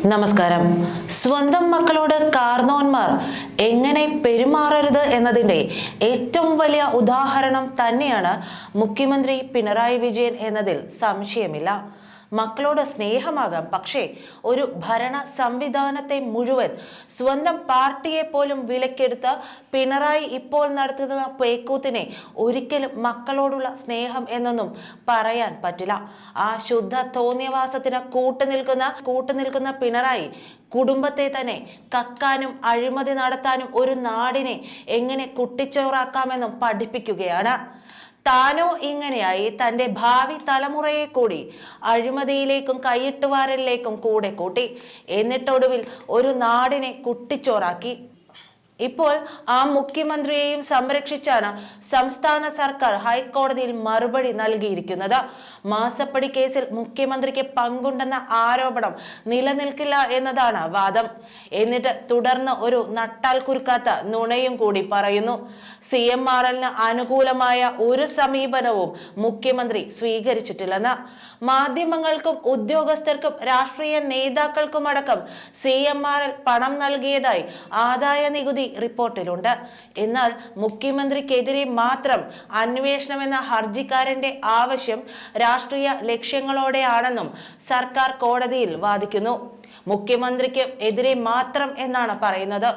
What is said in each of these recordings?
നമസ്കാരം. സ്വന്തം മക്കളോട് കാർന്നോന്മാർ എങ്ങനെ പെരുമാറരുത് എന്നതിന്റെ ഏറ്റവും വലിയ ഉദാഹരണം തന്നെയാണ് മുഖ്യമന്ത്രി പിണറായി വിജയൻ എന്നതിൽ സംശയമില്ല. മക്കളോട് സ്നേഹമാകാം, പക്ഷേ ഒരു ഭരണ സംവിധാനത്തെ മുഴുവൻ സ്വന്തം പാർട്ടിയെ പോലും വിലക്കെടുത്ത് പിണറായി ഇപ്പോൾ നടത്തുന്ന പേക്കൂത്തിനെ ഒരിക്കലും മക്കളോടുള്ള സ്നേഹം എന്നൊന്നും പറയാൻ പറ്റില്ല. ആ ശുദ്ധ തോന്നിയവാസത്തിന് കൂട്ടുനിൽക്കുന്ന പിണറായി കുടുംബത്തെ തന്നെ കക്കാനും അഴിമതി നടത്താനും ഒരു നാടിനെ എങ്ങനെ കുട്ടിച്ചോറാക്കാമെന്നും പഠിപ്പിക്കുകയാണ്. താനോ ഇങ്ങനെയായി തന്റെ ഭാവി തലമുറയെ കൂടി അഴിമതിയിലേക്കും കൈയിട്ടുവാരലിലേക്കും കൂടെ കൂട്ടി, എന്നിട്ടൊടുവിൽ ഒരു നാടിനെ കുട്ടിച്ചോറാക്കി. ഇപ്പോൾ ആ മുഖ്യമന്ത്രിയെയും സംരക്ഷിച്ചാണ് സംസ്ഥാന സർക്കാർ ഹൈക്കോടതിയിൽ മറുപടി നൽകിയിരിക്കുന്നത്. മാസപ്പടി കേസിൽ മുഖ്യമന്ത്രിക്ക് പങ്കുണ്ടെന്ന ആരോപണം നിലനിൽക്കില്ല എന്നതാണ് വാദം. എന്നിട്ട് തുടർന്ന് ഒരു നട്ടാൽ കുരുക്കാത്ത നുണയും കൂടി പറയുന്നു. CMRL അനുകൂലമായ ഒരു സമീപനവും മുഖ്യമന്ത്രി സ്വീകരിച്ചിട്ടില്ലെന്ന്. മാധ്യമങ്ങൾക്കും ഉദ്യോഗസ്ഥർക്കും രാഷ്ട്രീയ നേതാക്കൾക്കുമടക്കം CMRL പണം നൽകിയതായി ആദായ നികുതി റിപ്പോർട്ടിലുണ്ട്. എന്നാൽ മുഖ്യമന്ത്രിക്കെതിരെ മാത്രം അന്വേഷണമെന്ന ഹർജിക്കാരന്റെ ആവശ്യം രാഷ്ട്രീയ ലക്ഷ്യങ്ങളോടെയാണെന്നും സർക്കാർ കോടതിയിൽ വാദിക്കുന്നു. മുഖ്യമന്ത്രിക്ക് എതിരെ മാത്രം എന്നാണ് പറയുന്നത്.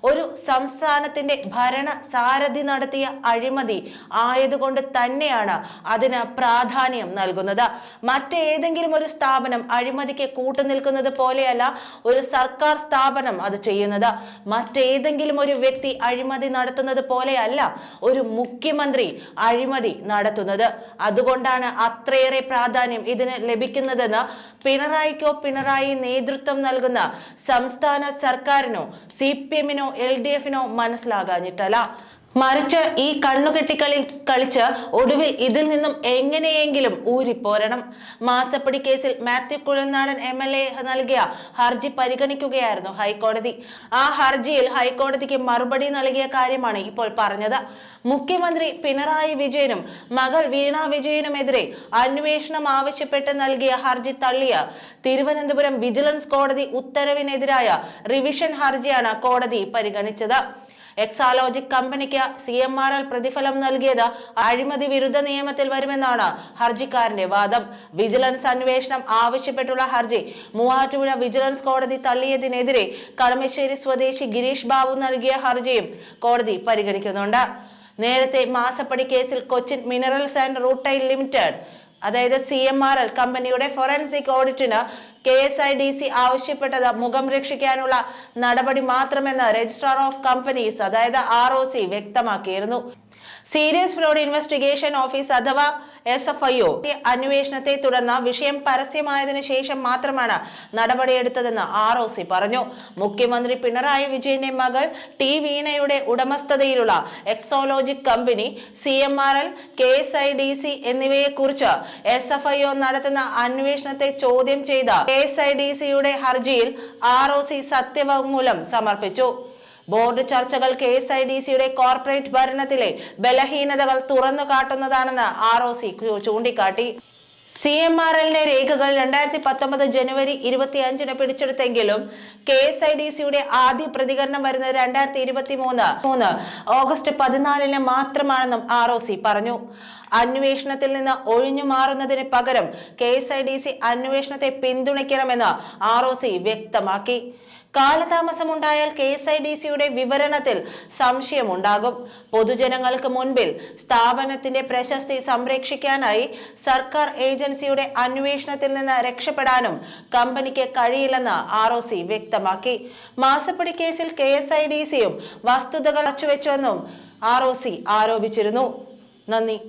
ഒരു സംസ്ഥാനത്തിന്റെ ഭരണ സാരഥി നടത്തിയ അഴിമതി ആയതുകൊണ്ട് തന്നെയാണ് അതിന് പ്രാധാന്യം നൽകുന്നത്. മറ്റേതെങ്കിലും ഒരു സ്ഥാപനം അഴിമതിക്ക് കൂട്ടുനിൽക്കുന്നത് പോലെയല്ല ഒരു സർക്കാർ സ്ഥാപനം അത് ചെയ്യുന്നത്. മറ്റേതെങ്കിലും ഒരു വ്യക്തി അഴിമതി നടത്തുന്നത് പോലെയല്ല ഒരു മുഖ്യമന്ത്രി അഴിമതി നടത്തുന്നത്. അതുകൊണ്ടാണ് അത്രയേറെ പ്രാധാന്യം ഇതിന് ലഭിക്കുന്നതെന്ന് പിണറായി നേതൃത്വം നൽകുന്ന സംസ്ഥാന സർക്കാരിനോ CPM-നോ LDF-നോ മനസ്സിലാകാഞ്ഞിട്ടല്ല. മറിച്ച് ഈ കണ്ണുകെട്ടിക്കളി കളിച്ച് ഒടുവിൽ ഇതിൽ നിന്നും എങ്ങനെയെങ്കിലും ഊരിപ്പോരണം. മാസപ്പടി കേസിൽ മാത്യു കുഴൽനാടൻ MLA നൽകിയ ഹർജി പരിഗണിക്കുകയായിരുന്നു ഹൈക്കോടതി. ആ ഹർജിയിൽ ഹൈക്കോടതിക്ക് മറുപടി നൽകിയ കാര്യമാണ് ഇപ്പോൾ പറഞ്ഞത്. മുഖ്യമന്ത്രി പിണറായി വിജയനും മകൾ വീണ വിജയനുമെതിരെ അന്വേഷണം ആവശ്യപ്പെട്ട് നൽകിയ ഹർജി തള്ളിയ തിരുവനന്തപുരം വിജിലൻസ് കോടതി ഉത്തരവിനെതിരായ റിവിഷൻ ഹർജിയാണ് കോടതി പരിഗണിച്ചത്. എക്സാലോജിക് കമ്പനിക്ക് CMRL പ്രതിഫലം നൽകിയത് അഴിമതി വിരുദ്ധ നിയമത്തിൽ വരുമെന്നാണ് ഹർജിക്കാരന്റെ വാദം. വിജിലൻസ് അന്വേഷണം ആവശ്യപ്പെട്ടുള്ള ഹർജി മൂവാറ്റുപുഴ വിജിലൻസ് കോടതി തള്ളിയതിനെതിരെ കളമശ്ശേരി സ്വദേശി ഗിരീഷ് ബാബു നൽകിയ ഹർജിയും കോടതി പരിഗണിക്കുന്നുണ്ട്. നേരത്തെ മാസപ്പടി കേസിൽ Cochin minerals and rutile limited അതായത് CMRL കമ്പനിയുടെ ഫോറൻസിക് ഓഡിറ്റിന് KSIDC ആവശ്യപ്പെട്ടത് മുഖം രക്ഷിക്കാനുള്ള നടപടി മാത്രമെന്ന് രജിസ്ട്രാർ ഓഫ് കമ്പനീസ് അതായത് ROC വ്യക്തമാക്കിയിരുന്നു. സീരിയസ് ഫ്രോഡ് ഇൻവെസ്റ്റിഗേഷൻ ഓഫീസ് അഥവാ SFIO അന്വേഷണത്തെ തുടർന്ന് വിഷയം പരസ്യമായതിനു ശേഷം മാത്രമാണ് നടപടിയെടുത്തതെന്ന് ROC പറഞ്ഞു. മുഖ്യമന്ത്രി പിണറായി വിജയന്റെ മകൾ T വീണയുടെ ഉടമസ്ഥതയിലുള്ള എക്സോലോജിക് കമ്പനി, CMRL, KSIDC എന്നിവയെ കുറിച്ച് SFIO നടത്തുന്ന അന്വേഷണത്തെ ചോദ്യം ചെയ്ത KSIDCയുടെ ഹർജിയിൽ ROC സത്യവാങ്മൂലം സമർപ്പിച്ചു. ബോർഡ് ചർച്ചകൾ KSIDCയുടെ കോർപ്പറേറ്റ് ഭരണത്തിലെ ബലഹീനതകൾ തുറന്നു കാട്ടുന്നതാണെന്ന് ROC ചൂണ്ടിക്കാട്ടി. CMRLന്റെ രേഖകൾ 2019 ജനുവരി 25-ന് പിടിച്ചെടുത്തെങ്കിലും KSIDCയുടെ ആദ്യ പ്രതികരണം വരുന്നത് 2023 ഓഗസ്റ്റ് 14-ന് മാത്രമാണെന്നും ROC പറഞ്ഞു. അന്വേഷണത്തിൽ നിന്ന് ഒഴിഞ്ഞു മാറുന്നതിന് പകരം KSIDC അന്വേഷണത്തെ പിന്തുണയ്ക്കണമെന്ന് ROC വ്യക്തമാക്കി. കാലതാമസമുണ്ടായാൽ KSIDCയുടെ വിവരണത്തിൽ സംശയമുണ്ടാകും. പൊതുജനങ്ങൾക്ക് മുൻപിൽ സ്ഥാപനത്തിന്റെ പ്രശസ്തി സംരക്ഷിക്കാനായി സർക്കാർ ഏജൻസിയുടെ അന്വേഷണത്തിൽ നിന്ന് രക്ഷപ്പെടാനും കമ്പനിക്ക് കഴിയില്ലെന്ന് ROC വ്യക്തമാക്കി. മാസപ്പടി കേസിൽ KSIDCയും വസ്തുതകൾ അച്ചുവെച്ചുവെന്നും ROC ആരോപിച്ചിരുന്നു. നന്ദി.